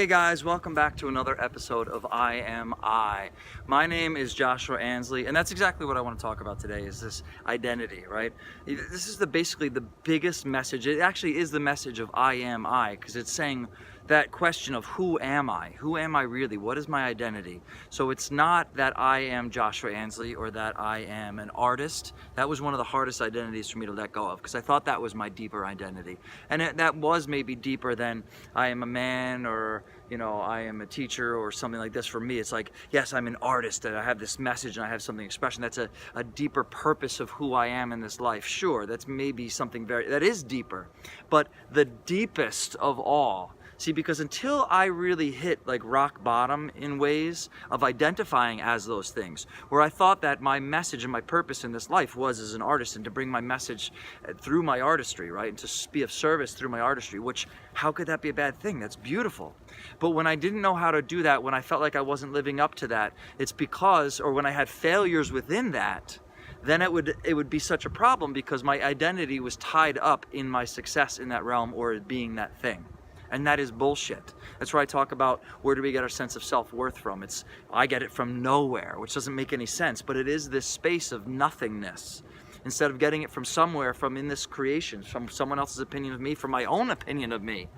Hey guys, welcome back to another episode of I Am I. My name is Joshua Ansley, and that's exactly what I want to talk about today, is this identity, right? This is basically the biggest message. It actually is the message of I Am I, because it's saying that question of who am I? Who am I really? What is my identity? So it's not that I am Joshua Ansley or that I am an artist. That was one of the hardest identities for me to let go of, because I thought that was my deeper identity. And that was maybe deeper than I am a man, or I am a teacher or something like this. For me, it's like, yes, I'm an artist and I have this message and I have something expression. That's a deeper purpose of who I am in this life. Sure, that's maybe something that is deeper. But the deepest of all, see, because until I really hit like rock bottom in ways of identifying as those things, where I thought that my message and my purpose in this life was as an artist and to bring my message through my artistry, right? And to be of service through my artistry, which, how could that be a bad thing? That's beautiful. But when I didn't know how to do that, when I felt like I wasn't living up to that, it's because, or when I had failures within that, then it would be such a problem, because my identity was tied up in my success in that realm or being that thing. And that is bullshit. That's where I talk about, where do we get our sense of self-worth from? I get it from nowhere, which doesn't make any sense, but it is this space of nothingness. Instead of getting it from somewhere, from in this creation, from someone else's opinion of me, from my own opinion of me,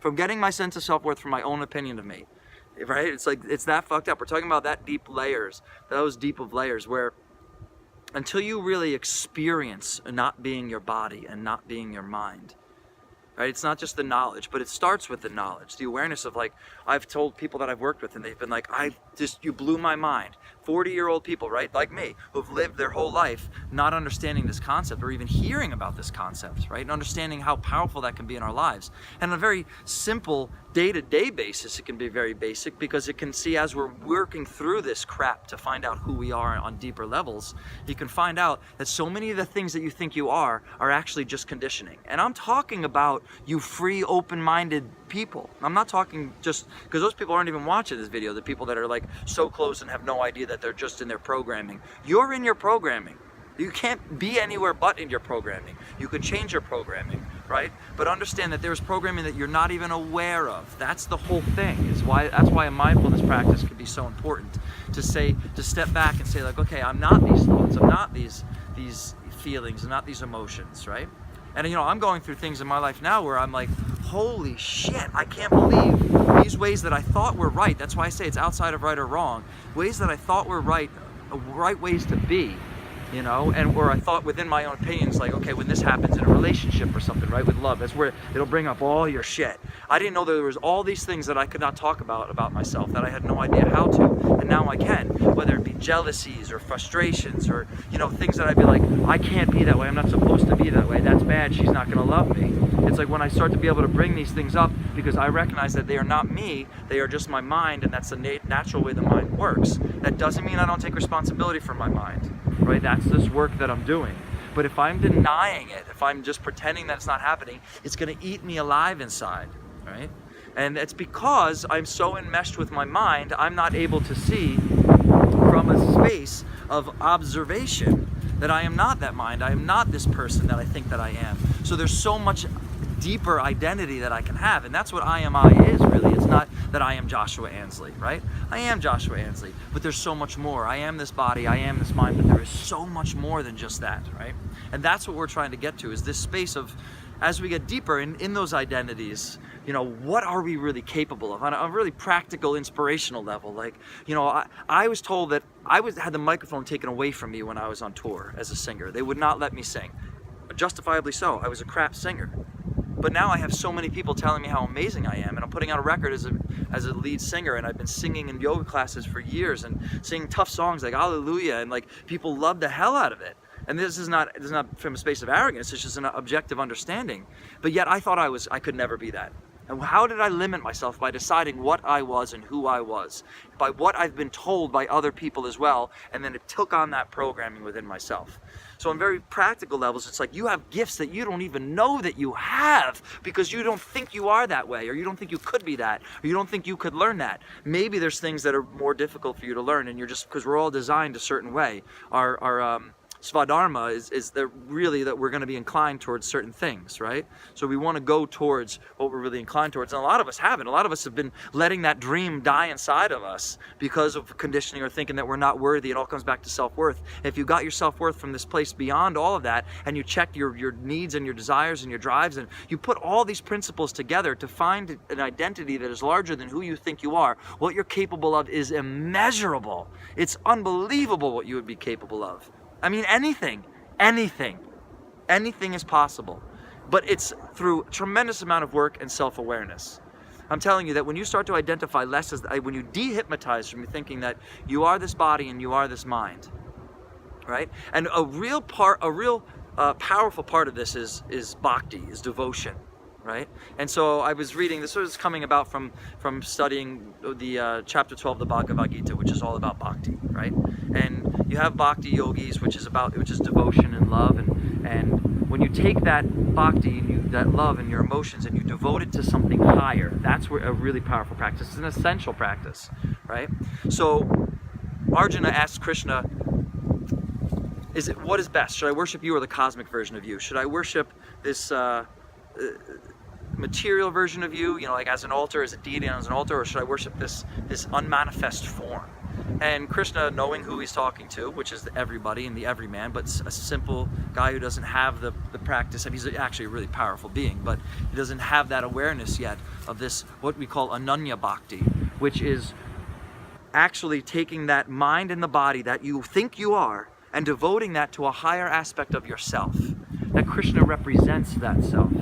from getting my sense of self-worth from my own opinion of me, right? It's like, it's that fucked up. We're talking about that deep layers, those deep of layers, where until you really experience not being your body and not being your mind, right? It's not just the knowledge, but it starts with the knowledge, the awareness of, like, I've told people that I've worked with and they've been like, you blew my mind. 40-year-old people, right, like me, who've lived their whole life not understanding this concept or even hearing about this concept, right? And understanding how powerful that can be in our lives. And on a very simple day-to-day basis, it can be very basic, because it can see, as we're working through this crap to find out who we are on deeper levels, you can find out that so many of the things that you think you are actually just conditioning. And I'm talking about you free, open-minded people. I'm not talking just, because those people aren't even watching this video, the people that are like so close and have no idea that they're just in their programming. You're in your programming. You can't be anywhere but in your programming. You could change your programming, right? But understand that there's programming that you're not even aware of. That's the whole thing. That's why a mindfulness practice can be so important. To step back and say, like, okay, I'm not these thoughts, I'm not these feelings, I'm not these emotions, right? And I'm going through things in my life now where I'm like, holy shit, I can't believe these ways that I thought were right. That's why I say it's outside of right or wrong. Ways that I thought were right ways to be, and where I thought within my own opinions, like, okay, when this happens in a relationship or something, right, with love, that's where it'll bring up all your shit. I didn't know there was all these things that I could not talk about myself, that I had no idea how to, and now I can, whether it be jealousies or frustrations or, things that I'd be like, I can't be that way, I'm not supposed to be that way, that's bad, she's not gonna love me. It's like when I start to be able to bring these things up, because I recognize that they are not me, they are just my mind, and that's the natural way the mind works. That doesn't mean I don't take responsibility for my mind, right? That's this work that I'm doing. But if I'm denying it, if I'm just pretending that it's not happening, it's gonna eat me alive inside, right? And it's because I'm so enmeshed with my mind, I'm not able to see from a space of observation that I am not that mind, I am not this person that I think that I am. So there's so much deeper identity that I can have, and that's what I Am I is, really. It's not that I am Joshua Ansley, right? I am Joshua Ansley, but there's so much more. I am this body, I am this mind, but there is so much more than just that, right? And that's what we're trying to get to, is this space of, as we get deeper in those identities, what are we really capable of on a really practical, inspirational level? Like, I was told that I had the microphone taken away from me when I was on tour as a singer. They would not let me sing. Justifiably so. I was a crap singer. But now I have so many people telling me how amazing I am, and I'm putting out a record as a lead singer, and I've been singing in yoga classes for years and singing tough songs like Hallelujah, and like people love the hell out of it. And this is not from a space of arrogance, it's just an objective understanding. But yet I thought I could never be that. And how did I limit myself? By deciding what I was and who I was, by what I've been told by other people as well, and then it took on that programming within myself. So on very practical levels, it's like you have gifts that you don't even know that you have, because you don't think you are that way, or you don't think you could be that, or you don't think you could learn that. Maybe there's things that are more difficult for you to learn, and you're just, because we're all designed a certain way. Svadharma is that really that we're going to be inclined towards certain things, right? So we want to go towards what we're really inclined towards. And a lot of us haven't. A lot of us have been letting that dream die inside of us because of conditioning or thinking that we're not worthy. It all comes back to self-worth. If you got your self-worth from this place beyond all of that, and you checked your needs and your desires and your drives, and you put all these principles together to find an identity that is larger than who you think you are, what you're capable of is immeasurable. It's unbelievable what you would be capable of. I mean, anything is possible, but it's through a tremendous amount of work and self-awareness. I'm telling you that when you start to identify less as, when you dehypnotize from thinking that you are this body and you are this mind, right? And a real powerful part of this is bhakti, is devotion, right? And so I was reading, this was coming about from studying the chapter 12 of the Bhagavad Gita, which is all about bhakti, right? And you have bhakti yogis, which is devotion and love, and when you take that bhakti and that love and your emotions and you devote it to something higher, that's where a really powerful practice. It's an essential practice, right? So Arjuna asks Krishna, what is best? Should I worship you or the cosmic version of you? Should I worship this material version of you, like as an altar, as a deity as an altar, or should I worship this unmanifest form? And Krishna, knowing who he's talking to, which is everybody and the everyman, but a simple guy who doesn't have the practice, and he's actually a really powerful being, but he doesn't have that awareness yet of this, what we call Ananya Bhakti, which is actually taking that mind and the body that you think you are and devoting that to a higher aspect of yourself. That Krishna represents that self.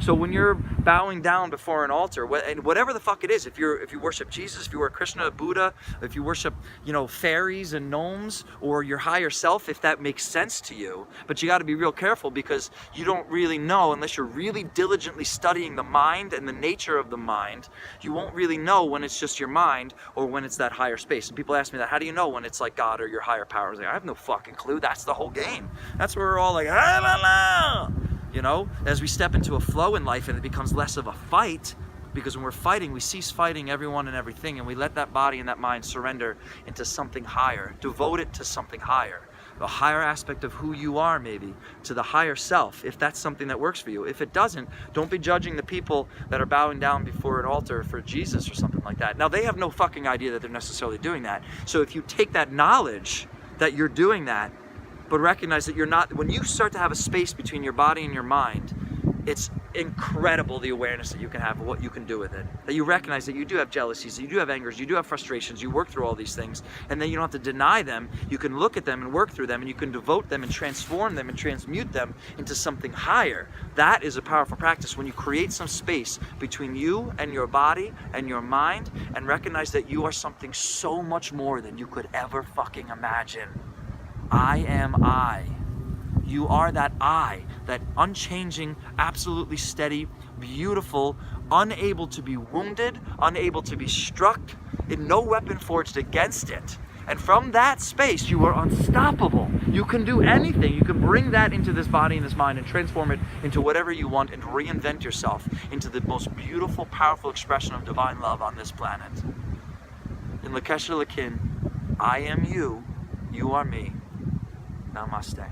So when you're bowing down before an altar, and whatever the fuck it is, if you worship Jesus, if you worship Krishna, Buddha, if you worship, fairies and gnomes, or your higher self, if that makes sense to you, but you got to be real careful because you don't really know, unless you're really diligently studying the mind and the nature of the mind, you won't really know when it's just your mind or when it's that higher space. And people ask me that, how do you know when it's like God or your higher power? I was like, I have no fucking clue. That's the whole game. That's where we're all like, ah, la, la. As we step into a flow in life and it becomes less of a fight, because when we're fighting, we cease fighting everyone and everything, and we let that body and that mind surrender into something higher, devote it to something higher, a higher aspect of who you are, maybe, to the higher self, if that's something that works for you. If it doesn't, don't be judging the people that are bowing down before an altar for Jesus or something like that. Now, they have no fucking idea that they're necessarily doing that. So if you take that knowledge that you're doing that, but recognize that you're not, when you start to have a space between your body and your mind, it's incredible the awareness that you can have of what you can do with it. That you recognize that you do have jealousies, that you do have angers, you do have frustrations, you work through all these things, and then you don't have to deny them. You can look at them and work through them, and you can devote them and transform them and transmute them into something higher. That is a powerful practice when you create some space between you and your body and your mind, and recognize that you are something so much more than you could ever fucking imagine. I am I. You are that I, that unchanging, absolutely steady, beautiful, unable to be wounded, unable to be struck, and no weapon forged against it. And from that space, you are unstoppable. You can do anything. You can bring that into this body and this mind and transform it into whatever you want and reinvent yourself into the most beautiful, powerful expression of divine love on this planet. In Lakesha Lakin, I am you, you are me. Namaste.